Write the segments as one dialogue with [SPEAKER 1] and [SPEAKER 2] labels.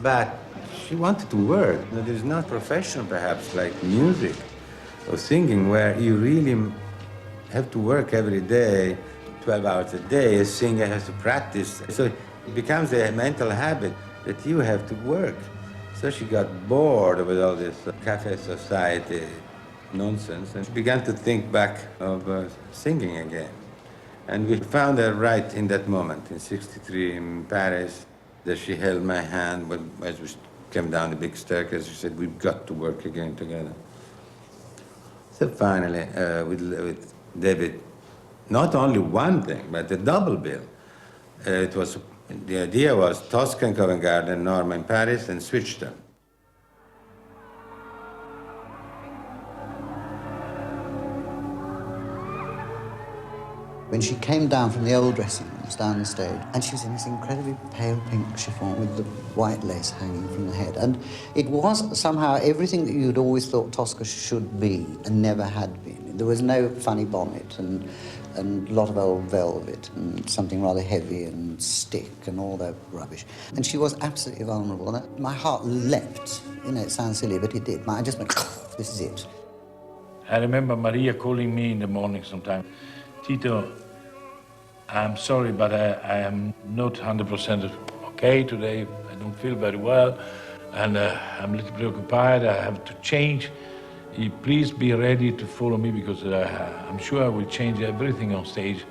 [SPEAKER 1] But she wanted to work. It is not profession, perhaps, like music or singing, where you really have to work every day, 12 hours a day. A singer has to practice. So it becomes a mental habit that you have to work. So she got bored with all this cafe society nonsense, and she began to think back of singing again. And we found her right in that moment, in '63 in Paris, that she held my hand as we came down the big staircase. She said, "We've got to work again together." So finally, with David, not only one thing, but a double bill. The idea was Tosca in Covent Garden, Norma in Paris, and switched them.
[SPEAKER 2] When she came down from the old dressing rooms down the stage, and she was in this incredibly pale pink chiffon with the white lace hanging from the head. And it was somehow everything that you'd always thought Tosca should be and never had been. There was no funny bonnet and a lot of old velvet and something rather heavy and stick and all that rubbish. And she was absolutely vulnerable. And my heart leapt. You know, it sounds silly, but it did. I just went, this is it.
[SPEAKER 3] I remember Maria calling me in the morning sometime. Tito, I'm sorry, but I am not 100% okay today. I don't feel very well, and I'm a little preoccupied. I have to change. Please be ready to follow me, because I'm sure I will change everything on stage,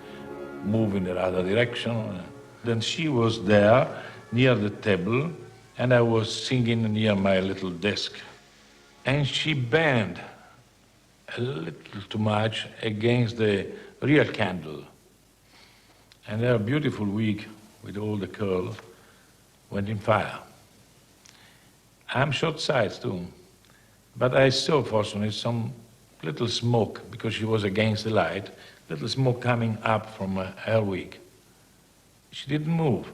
[SPEAKER 3] move in the other direction. Then she was there, near the table, and I was singing near my little desk. And she bent a little too much against the real candle. And her beautiful wig, with all the curls, went in fire. I'm short-sighted too, but I saw, fortunately, some little smoke, because she was against the light, little smoke coming up from her wig. She didn't move.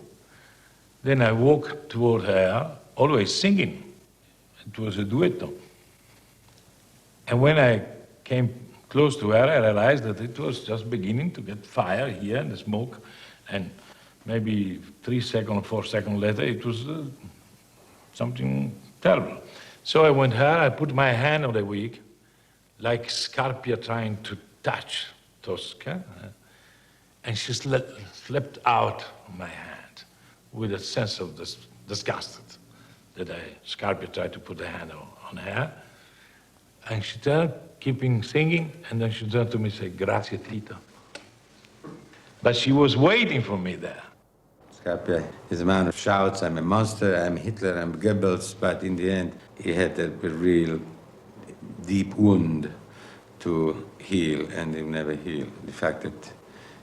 [SPEAKER 3] Then I walked toward her, always singing. It was a duetto. And when I came close to her, I realized that it was just beginning to get fire here in the smoke, and maybe 3 seconds, 4 seconds later, it was something terrible. So I went her, I put my hand on the wig, like Scarpia trying to touch Tosca, and she slipped out of my hand with a sense of disgust that Scarpia tried to put the hand on her. And she turned, keeping singing, and then she turned to me and said, "Grazie, Tito." But she was waiting for me there.
[SPEAKER 1] Scarpia is a man who shouts, "I'm a monster, I'm Hitler, I'm Goebbels," but in the end, he had a real deep wound to heal, and he never healed. The fact that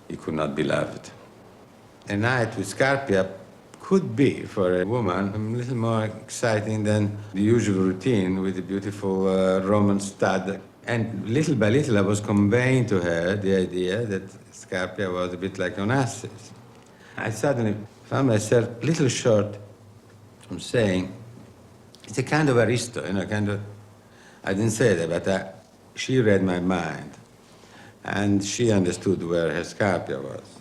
[SPEAKER 1] he could not be loved. A night with Scarpia could be, for a woman, a little more exciting than the usual routine with the beautiful Roman stud. And little by little, I was conveying to her the idea that Scarpia was a bit like Onassis. I suddenly found myself a little short from saying, it's a kind of Aristo, you know, kind of, I didn't say that, but she read my mind. And she understood where her Scarpia was.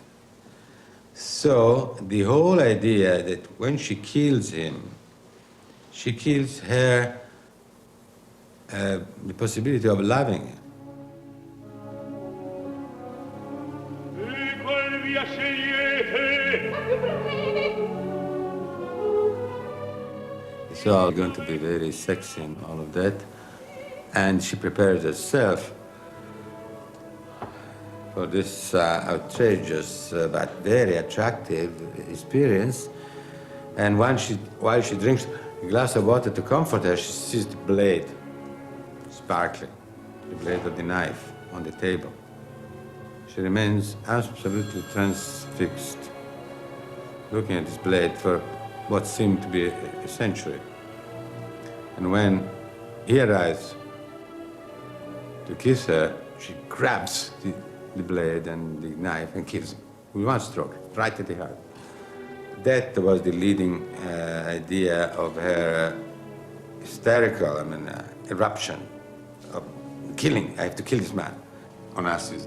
[SPEAKER 1] So the whole idea that when she kills him, she kills her the possibility of loving him. It's all going to be very sexy and all of that. And she prepares herself for this outrageous but very attractive experience. And while she drinks a glass of water to comfort her, she sees the blade sparkling, the blade of the knife on the table. She remains absolutely transfixed, looking at this blade for what seemed to be a century. And when he arrives to kiss her, she grabs the blade and the knife and kills him with one stroke, right at the heart. That was the leading idea of her hysterical, eruption of killing. I have to kill this man, Onassis.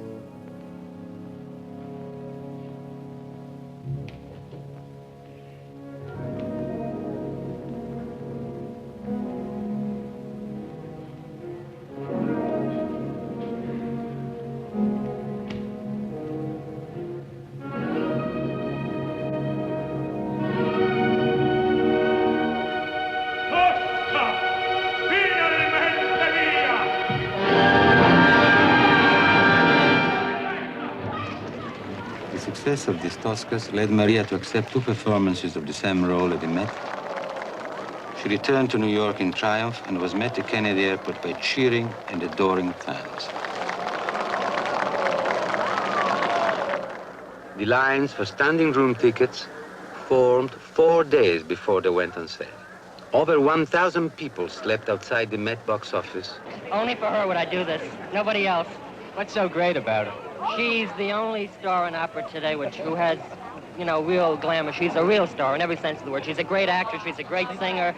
[SPEAKER 1] success of these Toscas led Maria to accept 2 performances of the same role at the Met. She returned to New York in triumph and was met at Kennedy Airport by cheering and adoring fans. The lines for standing room tickets formed 4 days before they went on sale. Over 1,000 people slept outside the Met box office.
[SPEAKER 4] Only for her would I do this. Nobody else.
[SPEAKER 5] What's so great about her?
[SPEAKER 4] She's the only star in opera today who has, you know, real glamour. She's a real star in every sense of the word. She's a great actress. She's a great singer.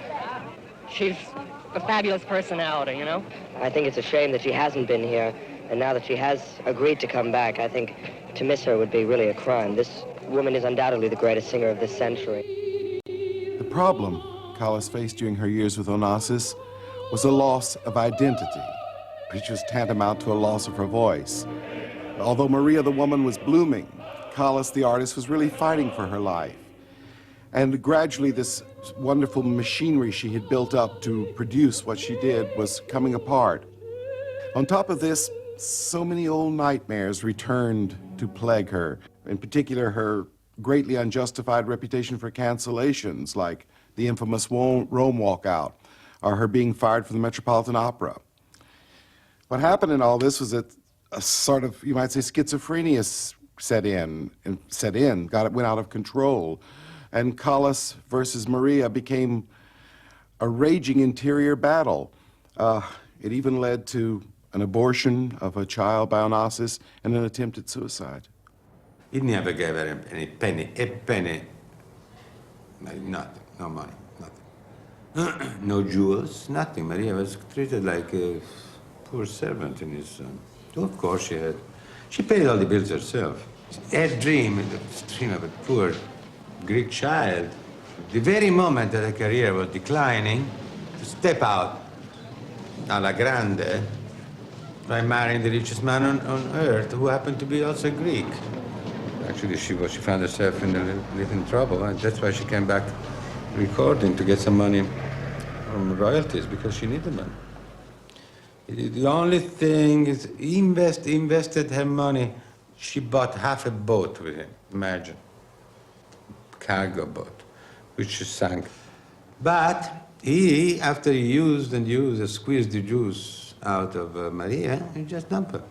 [SPEAKER 4] She's a fabulous personality, you know?
[SPEAKER 6] I think it's a shame that she hasn't been here, and now that she has agreed to come back, I think to miss her would be really a crime. This woman is undoubtedly the greatest singer of this century.
[SPEAKER 7] The problem Callas faced during her years with Onassis was a loss of identity, which was tantamount to a loss of her voice. Although Maria the woman was blooming, Callas the artist was really fighting for her life. And gradually this wonderful machinery she had built up to produce what she did was coming apart. On top of this, so many old nightmares returned to plague her, in particular her greatly unjustified reputation for cancellations, like the infamous Rome walkout, or her being fired from the Metropolitan Opera. What happened in all this was that a sort of, you might say, schizophrenia went out of control, and Callas versus Maria became a raging interior battle. It even led to an abortion of a child by Onassis and an attempt at suicide.
[SPEAKER 1] He never gave her a penny, nothing, no money, nothing. No jewels, nothing. Maria was treated like a poor servant in his Of course she paid all the bills herself. Her dream, the dream of a poor Greek child, the very moment that her career was declining, to step out alla grande by marrying the richest man on earth, who happened to be also Greek. Actually, she found herself in a little trouble, and that's why she came back recording to get some money from royalties, because she needed money. The only thing is, invested her money. She bought half a boat with him, imagine. Cargo boat, which she sank. But he, after he used and squeezed the juice out of Maria, he just dumped her.